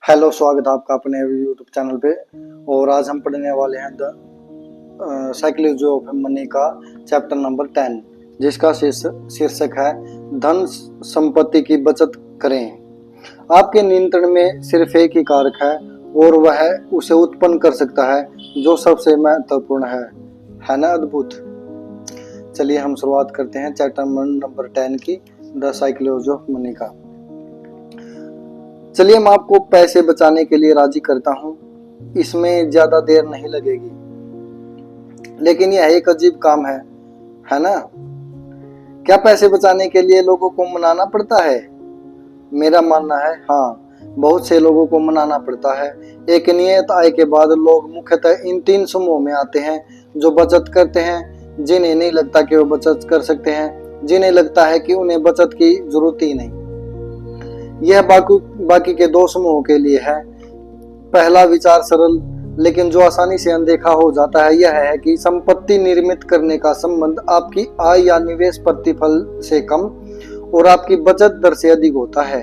Hello, स्वागत है आपका अपने यूट्यूब चैनल पे। और आज हम पढ़ने वाले हैं द साइकोलॉजी ऑफ मनी का चैप्टर नंबर 10, जिसका शीर्षक है धन संपत्ति की बचत करें। आपके नियंत्रण में सिर्फ एक ही कारक है और वह उसे उत्पन्न कर सकता है जो सबसे महत्वपूर्ण है ना अद्भुत। चलिए हम शुरुआत करते हैं चैप्टर नंबर 10 की, द साइकोलॉजी ऑफ मनी का। चलिए मैं आपको पैसे बचाने के लिए राजी करता हूं, इसमें ज्यादा देर नहीं लगेगी, लेकिन यह एक अजीब काम है ना। क्या पैसे बचाने के लिए लोगों को मनाना पड़ता है? मेरा मानना है हाँ, बहुत से लोगों को मनाना पड़ता है। एक नियत आय के बाद लोग मुख्यतः इन 3 समूहों में आते हैं, जो बचत करते हैं, जिन्हें नहीं लगता कि वो बचत कर सकते हैं, जिन्हें लगता है कि उन्हें बचत की जरूरत ही नहीं। यह बाकी के 2 समूहों के लिए है। पहला विचार सरल लेकिन जो आसानी से अनदेखा हो जाता है, यह है कि संपत्ति निर्मित करने का संबंध आपकी आय या निवेश प्रतिफल से कम और आपकी बचत दर से अधिक होता है।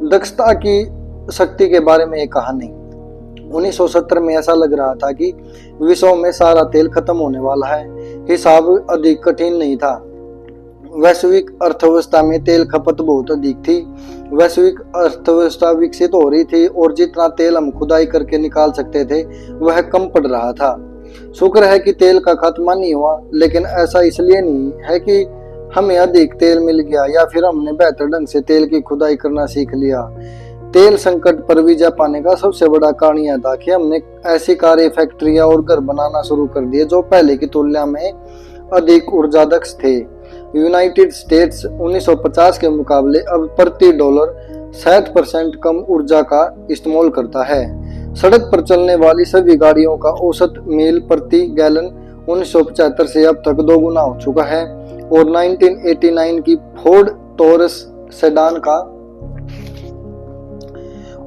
दक्षता की शक्ति के बारे में एक कहानी। 1970 में ऐसा लग रहा था कि विश्व में सारा तेल खत्म होने वाला है। हिसाब अधिक कठिन नहीं था। वैश्विक अर्थव्यवस्था में तेल खपत बहुत अधिक थी। वैश्विक अर्थव्यवस्था विकसित हो रही थी और जितना तेल हम खुदाई करके निकाल सकते थे वह कम पड़ रहा था। शुक्र है कि तेल का खात्मा नहीं हुआ, लेकिन ऐसा इसलिए नहीं है कि हमें अधिक तेल मिल गया या फिर हमने बेहतर ढंग से तेल की खुदाई करना सीख लिया। तेल संकट पर विजय पाने का सबसे बड़ा कारण यह था कि हमने ऐसी कारें, फैक्ट्रियां और घर बनाना शुरू कर दिए जो पहले की तुलना में अधिक ऊर्जा दक्ष थे। यूनाइटेड स्टेट्स 1950 के मुकाबले अब प्रति डॉलर 60% कम ऊर्जा का इस्तेमाल करता है। सड़क पर चलने वाली सभी गाड़ियों का औसत मील प्रति गैलन 1975 से अब तक 2 गुना हो चुका है और 1989 की फोर्ड टॉरस सेडान का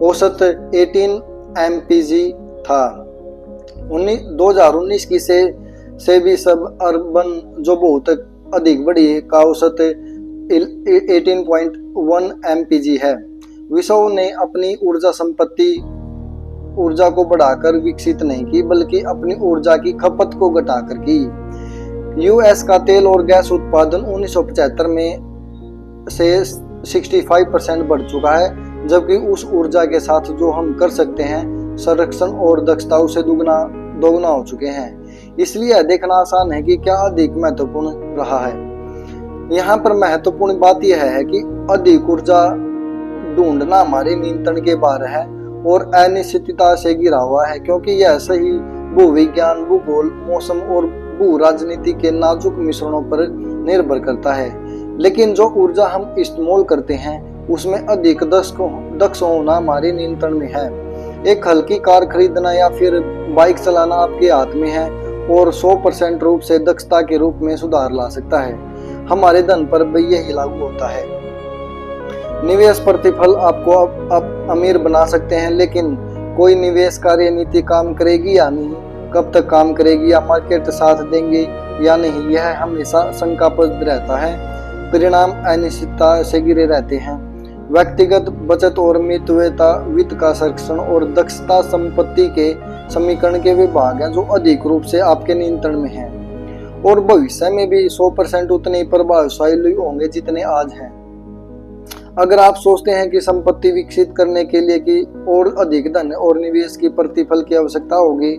औसत 18 mpg था। 2019 की से भी सब अर्बन जो बहुत अधिक बड़ी का औसत 18.1 mpg है। विश्व ने अपनी ऊर्जा को बढ़ाकर विकसित नहीं की, बल्कि अपनी ऊर्जा की खपत को घटाकर की। यूएस का तेल और गैस उत्पादन 1975 में से 65% बढ़ चुका है, जबकि उस ऊर्जा के साथ जो हम कर सकते हैं संरक्षण और दक्षता उसे दोगुना हो चुके हैं। इसलिए यह देखना आसान है कि क्या अधिक महत्वपूर्ण रहा है। यहाँ पर महत्वपूर्ण बात यह है कि अधिक ऊर्जा ढूंढना हमारे नियंत्रण के बाहर है और अनिश्चितता से घिरा हुआ है, क्योंकि यह सही भूविज्ञान, भूगोल, मौसम और भू राजनीति के नाजुक मिश्रणों पर निर्भर करता है। लेकिन जो ऊर्जा हम इस्तेमाल करते हैं उसमें अधिक दक्ष होना हमारे नियंत्रण में है। एक हल्की कार खरीदना या फिर बाइक चलाना आपके हाथ में है और 100% रूप से दक्षता के रूप में सुधार ला सकता है। हमारे धन पर भी यही लागू होता है। निवेश प्रतिफल आपको अब अमीर बना सकते हैं, लेकिन कोई निवेश कार्यनीति काम करेगी या नहीं, कब तक काम करेगी या मार्केट साथ देंगे या नहीं, यह हमेशा शंकास्पद रहता है। परिणाम अनिश्चितता से घिरे रहते हैं। व्यक्तिगत बचत और मितव्ययिता वित्त का संरक्षण और दक्षता संपत्ति के समीकरण के विभाग हैं जो अधिक रूप से आपके नियंत्रण में हैं और भविष्य में भी 100% उतने ही प्रभावशाली होंगे जितने आज हैं। अगर आप सोचते हैं कि संपत्ति विकसित करने के लिए कि और अधिक धन और निवेश की प्रतिफल की आवश्यकता होगी,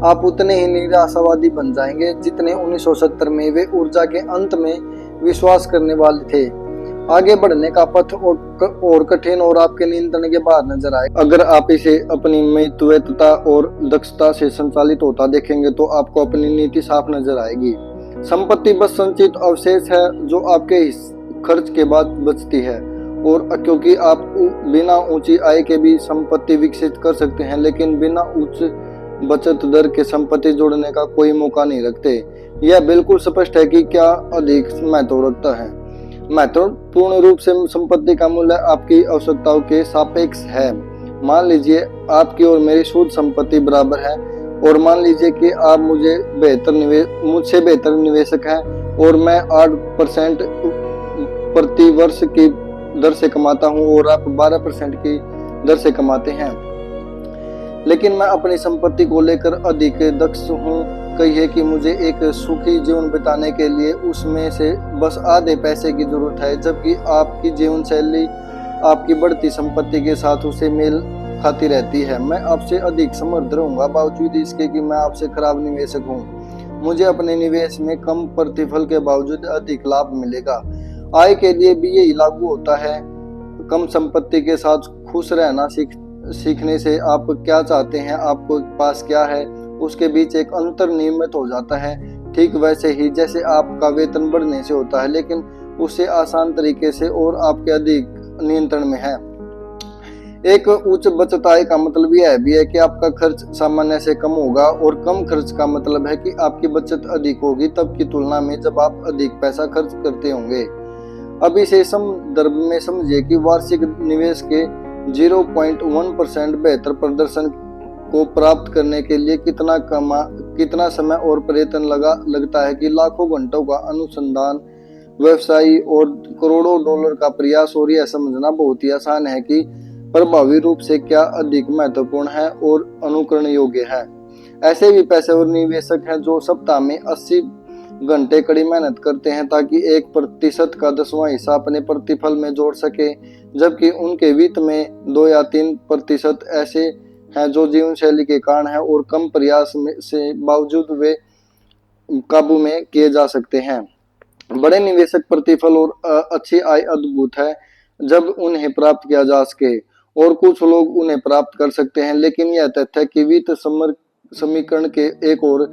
आप उतने ही निराशावादी बन जाएंगे जितने 1970 में वे ऊर्जा के अंत में विश्वास करने वाले थे। आगे बढ़ने का पथ और कठिन और आपके नियंत्रण के बाहर नजर आए। अगर आप इसे अपनी मितव्ययिता और दक्षता से संचालित होता देखेंगे तो आपको अपनी नीति साफ नजर आएगी। संपत्ति बस संचित अवशेष है जो आपके खर्च के बाद बचती है, और क्योंकि आप बिना ऊंची आय के भी संपत्ति विकसित कर सकते हैं, लेकिन बिना उच्च बचत दर के संपत्ति जोड़ने का कोई मौका नहीं रखते। यह बिल्कुल स्पष्ट है कि क्या अधिक महत्व रखता है। महत्वपूर्ण रूप से संपत्ति का मूल्य आपकी आवश्यकताओं के सापेक्ष है। मान लीजिए आपकी और मेरी शुद्ध संपत्ति बराबर है और मान लीजिए कि आप मुझसे बेहतर निवेशक हैं और मैं 8% प्रति वर्ष की दर से कमाता हूं और आप 12% की दर से कमाते हैं। लेकिन मैं अपनी संपत्ति को लेकर अधिक दक्ष हूँ। कहिए कि मुझे एक सुखी जीवन बिताने के लिए उसमें से बस आधे पैसे की जरूरत है, जबकि आपकी जीवन शैली आपकी बढ़ती संपत्ति के साथ उसे मेल खाती रहती है। मैं आपसे अधिक समृद्ध रहूंगा, बावजूद इसके कि मैं आपसे खराब निवेशक हूँ। मुझे अपने निवेश में कम प्रतिफल के बावजूद अधिक लाभ मिलेगा। आय के लिए भी यही लागू होता है। कम संपत्ति के साथ खुश रहना सीखने से आप क्या चाहते हैं, आपको पास क्या है, उसके बीच एक अंतर नियमित हो जाता है। ठीक वैसे ही जैसे आपका वेतन बढ़ने से होता है, लेकिन उससे आसान तरीके से और आपके अधिक नियंत्रण में है। एक उच्च बचत आय का मतलब यह भी है कि आपका खर्च सामान्य से कम होगा, और कम खर्च का मतलब है कि आपकी बचत अधिक होगी तब की तुलना में जब आप अधिक पैसा खर्च करते होंगे। अब इसे संदर्भ में समझिए कि वार्षिक निवेश के 0.1% बेहतर प्रदर्शन को प्राप्त करने के लिए कितना समय और प्रयत्न लगता है कि लाखों घंटों का अनुसंधान, व्यवसाय और करोड़ों डॉलर का प्रयास। और यह समझना बहुत ही आसान है कि प्रभावी रूप से क्या अधिक महत्वपूर्ण है और अनुकरण योग्य है। ऐसे भी पेशेवर निवेशक हैं जो सप्ताह में 80 घंटे कड़ी मेहनत करते हैं ताकि 1% का 10वां हिस्सा अपने प्रतिफल में जोड़ सके, जबकि उनके वित्त में 2 या 3% ऐसे हैं जो जीवन शैली के कारण है और कम प्रयास से बावजूद वे काबू में किए जा सकते हैं। बड़े निवेशक प्रतिफल और अच्छी आय अद्भुत है जब उन्हें प्राप्त किया जा सके, और कुछ लोग उन्हें प्राप्त कर सकते हैं। लेकिन यह तथ्य है कि वित्त समीकरण के एक और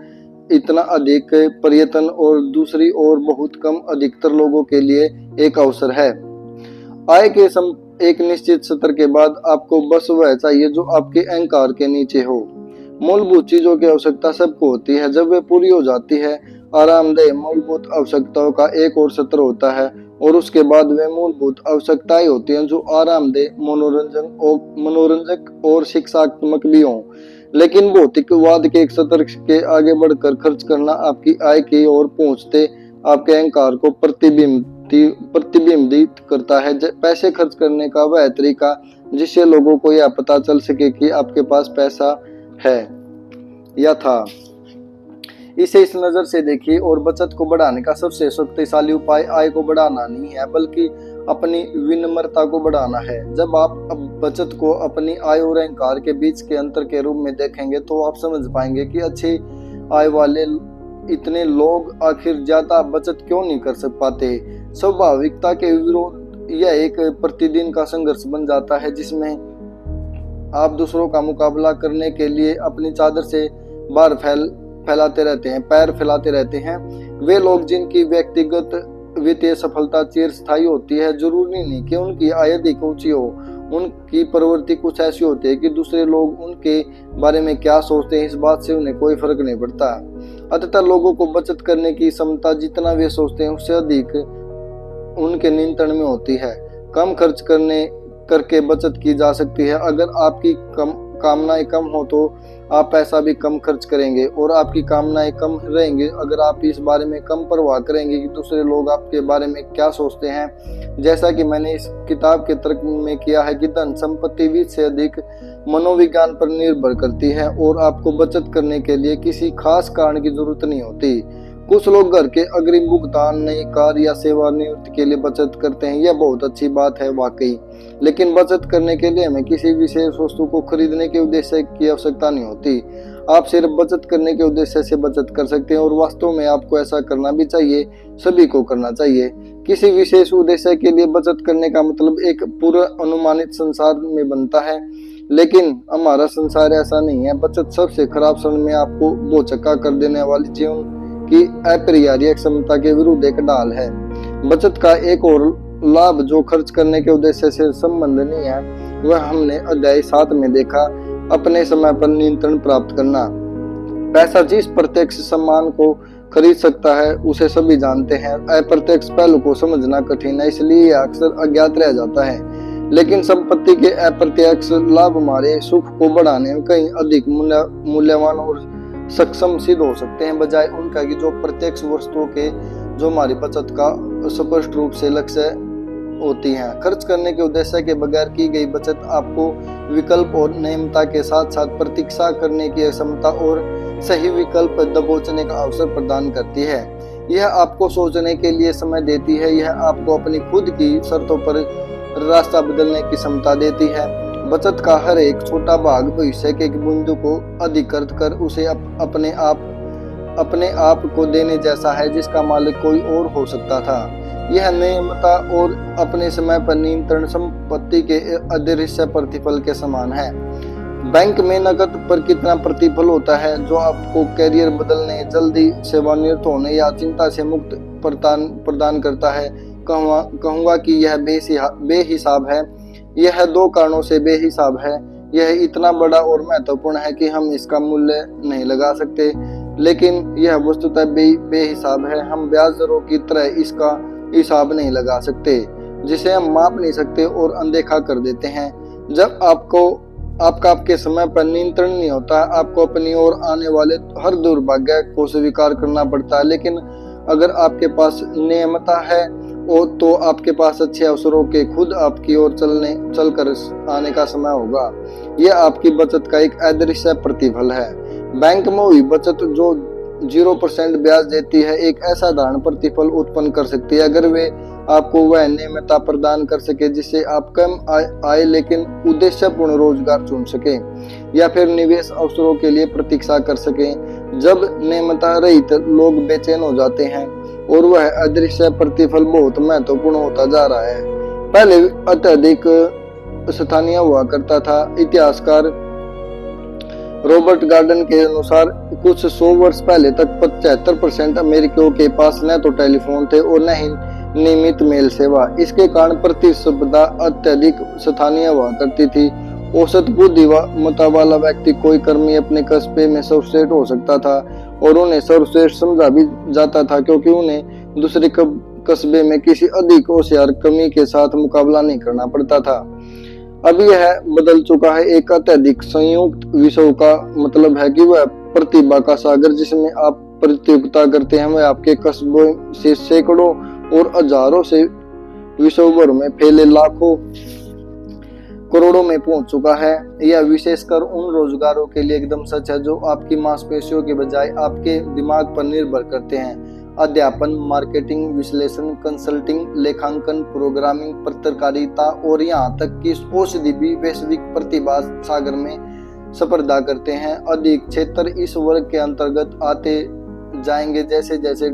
इतना अधिक प्रयत्न और दूसरी ओर बहुत कम अधिकतर लोगों के लिए एक अवसर है। आय के एक निश्चित स्तर के बाद आपको बस वह चाहिए जो आपके अहंकार के नीचे हो। मूलभूत चीजों की आवश्यकता सबको होती है। जब वे पूरी हो जाती है, आरामदेह मूलभूत आवश्यकताओं का एक और सत्र होता है, और उसके बाद वे मूलभूत आवश्यकताएं होती हैं जो आरामदेह, मनोरंजक और शिक्षात्मक भी हों। लेकिन भौतिकवाद के एक सत्र के आगे बढ़कर खर्च करना आपकी आय की ओर पहुंचते आपके अहंकार को प्रतिबिंबित करता है। पैसे खर्च करने का वह तरीका जिससे लोगों को यह पता चल सके कि आपके पास पैसा है या था, इसे इस नजर से देखिए। और बचत को बढ़ाने का सबसे शक्तिशाली उपाय आय को बढ़ाना नहीं है, बल्कि अपनी विनम्रता को बढ़ाना है। जब आप बचत को अपनी आय और अहंकार के बीच के अंतर के रूप में देखेंगे तो आप समझ पाएंगे कि अच्छी आय वाले इतने लोग आखिर ज्यादा बचत क्यों नहीं कर पाते। स्वाभाविकता के विरोध यह एक प्रतिदिन का संघर्ष बन जाता है, जिसमें आप दूसरों का मुकाबला करने के लिए अपनी चादर से बाहर फैलाते रहते हैं, पैर फैलाते रहते हैं। वे लोग जिनकी व्यक्तिगत वित्तीय सफलता चिरस्थायी होती है, जरूरी नहीं कि उनकी आय अधिक ऊंची हो। उनकी प्रवृत्ति कुछ ऐसी होती है कि दूसरे लोग उनके बारे में क्या सोचते हैं इस बात से उन्हें कोई फर्क नहीं पड़ता। अतः लोगों को बचत करने की क्षमता जितना वे सोचते हैं उससे अधिक उनके नियंत्रण में होती है। कम खर्च करके बचत की जा सकती है। अगर आपकी कामनाएं कम हो तो आप पैसा भी कम खर्च करेंगे, और आपकी कामनाएं कम रहेंगी अगर आप इस बारे में कम परवाह करेंगे कि दूसरे लोग आपके बारे में क्या सोचते हैं। जैसा कि मैंने इस किताब के तर्क में किया है कि धन संपत्ति वित्त से अधिक मनोविज्ञान पर निर्भर करती है, और आपको बचत करने के लिए किसी खास कारण की जरूरत नहीं होती। कुछ लोग घर के अग्रिम भुगतान, नई कार या सेवानिवृत्ति के लिए बचत करते हैं। यह बहुत अच्छी बात है वाकई, लेकिन बचत करने के लिए हमें किसी विशेष वस्तु को खरीदने के उद्देश्य की आवश्यकता नहीं होती। आप सिर्फ बचत करने के उद्देश्य से बचत कर सकते हैं, और वास्तव में आपको ऐसा करना भी चाहिए, सभी को करना चाहिए। किसी विशेष उद्देश्य के लिए बचत करने का मतलब एक पूरा अनुमानित संसार में बनता है, लेकिन हमारा संसार ऐसा नहीं है। बचत सबसे खराब क्षण में आपको बोचक्का कर देने वाली जीवन की अपरिहार्य क्षमता के विरुद्ध एक ढाल है। बचत का एक और लाभ जो खर्च करने के उद्देश्य से संबंधनीय है, वह हमने अध्याय 7 में देखा, अपने समय पर नियंत्रण प्राप्त करना। पैसा जिस प्रत्यक्ष सम्मान को खरीद सकता है उसे सभी जानते हैं। अप्रत्यक्ष पहलू को समझना कठिन है, इसलिए यह अक्सर अज्ञात रह जाता है। लेकिन संपत्ति के अप्रत्यक्ष लाभ हमारे सुख को बढ़ाने में कहीं अधिक मूल्यवान और सक्षम सिद्ध हो सकते हैं, बजाय उनका कि जो प्रत्यक्ष वस्तुओं के जो हमारी बचत का स्पष्ट रूप से लक्ष्य होती हैं। खर्च करने के उद्देश्य के बगैर की गई बचत आपको विकल्प और नियमता के साथ साथ प्रतीक्षा करने की क्षमता और सही विकल्प दबोचने का अवसर प्रदान करती है। यह आपको सोचने के लिए समय देती है। यह आपको अपनी खुद की शर्तों पर रास्ता बदलने की क्षमता देती है। बचत का हर एक छोटा भाग भविष्य के एक बिंदु को अधिकृत कर उसे अपने आप को देने जैसा है जिसका मालिक कोई और हो सकता था। यह नियमता और अपने समय पर नियंत्रण संपत्ति के अदृश्य प्रतिफल के समान है। बैंक में नकद पर कितना प्रतिफल होता है जो आपको कैरियर बदलने, जल्दी सेवानिवृत्त होने या चिंता से मुक्त प्रदान करता है, कहूंगा कि यह बेहिसाब है। यह दो कारणों से बेहिसाब है। यह इतना बड़ा और महत्वपूर्ण है कि हम इसका मूल्य नहीं लगा सकते, लेकिन यह वस्तुतः बेहिसाब है। हम ब्याज दरों की तरह इसका हिसाब नहीं लगा सकते जिसे हम माप नहीं सकते और अनदेखा कर देते हैं। जब आपके समय पर नियंत्रण नहीं होता, आपको अपनी ओर आने वाले हर दुर्भाग्य को स्वीकार करना पड़ता है। लेकिन अगर आपके पास नियमता है तो आपके पास अच्छे अवसरों के खुद आपकी ओर चलकर आने का समय होगा। यह आपकी बचत का एक अदृश्य प्रतिफल है। बैंक में हुई बचत जो 0% ब्याज देती है एक असाधारण प्रतिफल उत्पन्न कर सकती है अगर वे आपको वह नियमता प्रदान कर सके जिससे आप कम आय लेकिन उद्देश्यपूर्ण रोजगार चुन सके या फिर निवेश अवसरों के लिए प्रतीक्षा कर सके। जब नियमता रहित लोग बेचैन हो जाते हैं और वह अदृश्य प्रतिफल बहुत महत्वपूर्ण होता जा रहा है। पहले अत्यधिक स्थानीय हुआ करता था। इतिहासकार रॉबर्ट गार्डन के अनुसार कुछ 100 वर्ष पहले तक 75% अमेरिकियों के पास न तो टेलीफोन थे और न ही नियमित मेल सेवा। इसके कारण प्रतिस्पर्धा अत्यधिक स्थानीय हुआ करती थी। औसत बुद्धिमत्ता वाला व्यक्ति कोई कर्मी अपने कस्बे में सर्वश्रेष्ठ हो सकता था और उन्हें सर्वश्रेष्ठ समझा भी जाता था क्योंकि उन्हें दूसरे कस्बे में किसी अधिक होशियार कर्मी के साथ मुकाबला नहीं करना पड़ता था। अब यह बदल चुका है। एक अत्यधिक संयुक्त विषयों का मतलब है कि वह प्रतिभा का सागर जिसमें आप प्रतियोगिता करते हैं वह आपके कस्बों से सैकड़ों और हजारों से विश्व भर में फैले लाखों करोड़ों में पहुंच चुका है। यह विशेषकर उन रोजगारों के लिए एकदम सच है जो आपकी मांसपेशियों के बजाय आपके दिमाग पर निर्भर करते हैं। अध्यापन, मार्केटिंग, विश्लेषण, कंसल्टिंग, लेखांकन, प्रोग्रामिंग, पत्रकारिता और यहाँ तक कि औषधि भी वैश्विक प्रतिभा सागर में स्पर्धा करते हैं। अधिक क्षेत्र इस वर्ग के अंतर्गत आते जाएंगे जैसे जैसे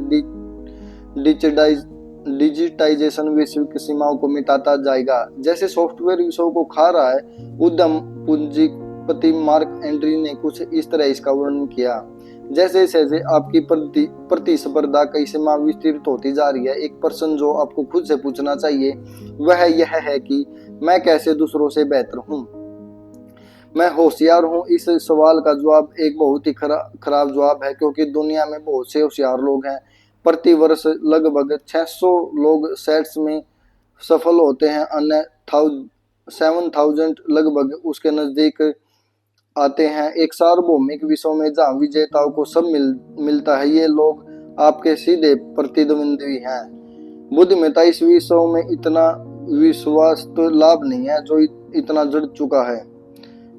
डिजिटाइजेशन विश्व की सीमाओं को मिटाता जाएगा। जैसे सॉफ्टवेयर विश्व को खा रहा है। उद्यम पूंजीपति मार्क एंड्री ने कुछ इस तरह इसका वर्णन किया। जैसे जैसे आपकी प्रतिस्पर्धा कई सीमा विस्तृत होती जा रही है, एक प्रश्न जो आपको खुद से पूछना चाहिए वह यह है कि मैं कैसे दूसरों से बेहतर हूँ, मैं होशियार हूँ। इस सवाल का जवाब एक बहुत ही खराब जवाब है क्योंकि दुनिया में बहुत से होशियार लोग हैं। प्रति वर्ष लगभग 600 लोग सेट्स में सफल होते हैं, अन्य 7000 लगभग उसके नजदीक आते हैं। एक सार्वभौमिक विश्व में जहाँ विजेताओं को सब मिलता है, ये लोग आपके सीधे प्रतिद्वंदी हैं। बुद्धिमत्ता इस विश्व में इतना विश्वास तो लाभ नहीं है जो इतना जड़ चुका है,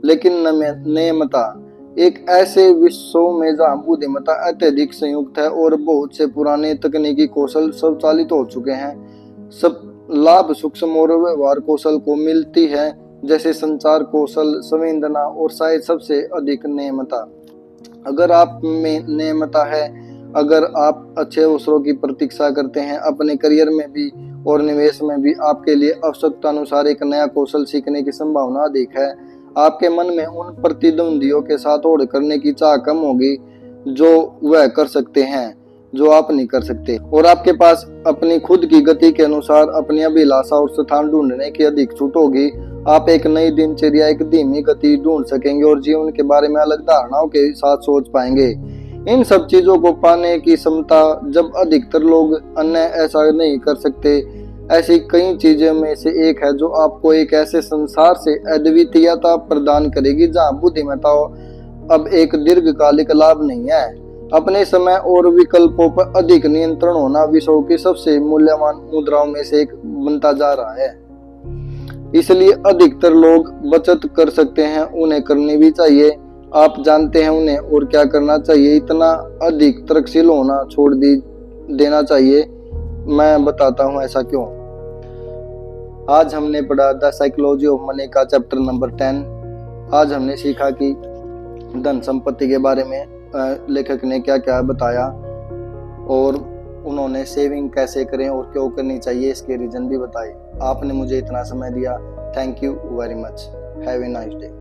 लेकिन नियमता एक ऐसे विश्व में जहाँ बुद्धिमत्ता अत्यधिक संयुक्त है और बहुत से पुराने तकनीकी कौशल स्वचालित हो चुके हैं। सब लाभ सूक्ष्म और व्यवहार कौशल को मिलती है जैसे संचार कौशल, संवेदना और शायद सबसे अधिक नियमता। अगर आप में नियमता है, अगर आप अच्छे अवसरों की प्रतीक्षा करते हैं अपने करियर में भी और निवेश में भी, आपके लिए आवश्यकता अनुसार एक नया कौशल सीखने की संभावना अधिक है। आपके मन में उन प्रतिद्वंदियों के साथ होड़ करने की चाह कम होगी जो वह कर सकते हैं जो आप नहीं कर सकते, और आपके पास अपनी खुद की गति के अनुसार अपनी अभिलाषा और स्थान ढूंढने की अधिक छूट होगी। आप एक नई दिनचर्या, एक धीमी गति ढूंढ सकेंगे और जीवन के बारे में अलग धारणाओं के साथ सोच पाएंगे। इन सब चीजों को पाने की क्षमता जब अधिकतर लोग अन्य ऐसा नहीं कर सकते, ऐसी कई चीजें में से एक है जो आपको एक ऐसे संसार से अद्वितीयता प्रदान करेगी जहाँ बुद्धिमत्ता अब एक दीर्घकालिक लाभ नहीं है अपने समय और विकल्पों पर अधिक नियंत्रण होना विश्व की सबसे मूल्यवान मुद्राओं में से एक बनता जा रहा है। इसलिए अधिकतर लोग बचत कर सकते हैं, उन्हें करनी भी चाहिए। आप जानते हैं उन्हें और क्या करना चाहिए। इतना अधिक तर्कशील होना छोड़ देना चाहिए। मैं बताता हूं ऐसा क्यों। आज हमने पढ़ा द साइकोलॉजी ऑफ मनी का चैप्टर नंबर 10। आज हमने सीखा कि धन संपत्ति के बारे में लेखक ने क्या क्या बताया और उन्होंने सेविंग कैसे करें और क्यों करनी चाहिए इसके रीजन भी बताए। आपने मुझे इतना समय दिया। Thank you very much. Have a nice day.